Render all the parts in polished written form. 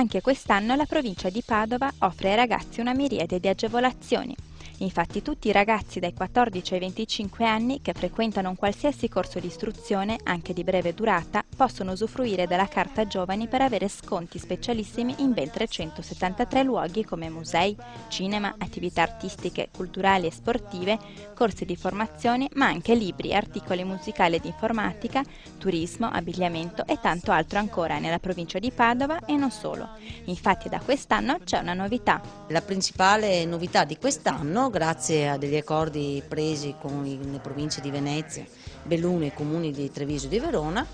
Anche quest'anno la provincia di Padova offre ai ragazzi una miriade di agevolazioni. Infatti tutti i ragazzi dai 14 ai 25 anni che frequentano un qualsiasi corso di istruzione, anche di breve durata, possono usufruire della Carta Giovani per avere sconti specialissimi in ben 373 luoghi come musei, cinema, attività artistiche, culturali e sportive, corsi di formazione, ma anche libri, articoli musicali ed informatica, turismo, abbigliamento e tanto altro ancora nella provincia di Padova e non solo. Infatti da quest'anno c'è una novità. La principale novità di quest'anno, grazie a degli accordi presi con le province di Venezia, Belluno e i comuni di Treviso e di Verona,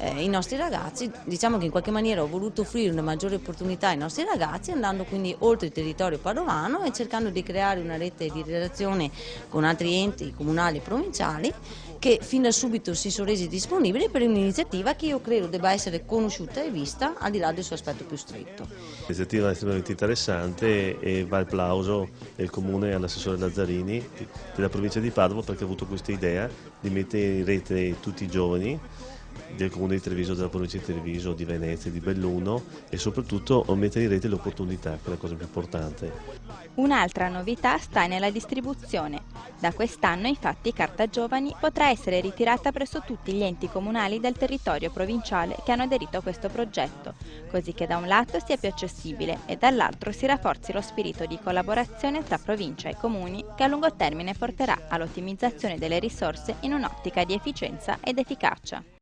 i nostri ragazzi, diciamo che in qualche maniera ho voluto offrire una maggiore opportunità ai nostri ragazzi andando quindi oltre il territorio padovano e cercando di creare una rete di relazione con altri enti comunali e provinciali che fin da subito si sono resi disponibili per un'iniziativa che io credo debba essere conosciuta e vista al di là del suo aspetto più stretto. L'iniziativa è estremamente interessante e va il plauso del Comune all'assessore Lazzarini della provincia di Padova perché ha avuto questa idea di mettere in rete tutti i giovani del Comune di Treviso, della provincia di Treviso, di Venezia, di Belluno e soprattutto mettere in rete le opportunità, che è la cosa più importante. Un'altra novità sta nella distribuzione. Da quest'anno infatti Carta Giovani potrà essere ritirata presso tutti gli enti comunali del territorio provinciale che hanno aderito a questo progetto, così che da un lato sia più accessibile e dall'altro si rafforzi lo spirito di collaborazione tra provincia e comuni che a lungo termine porterà all'ottimizzazione delle risorse in un'ottica di efficienza ed efficacia.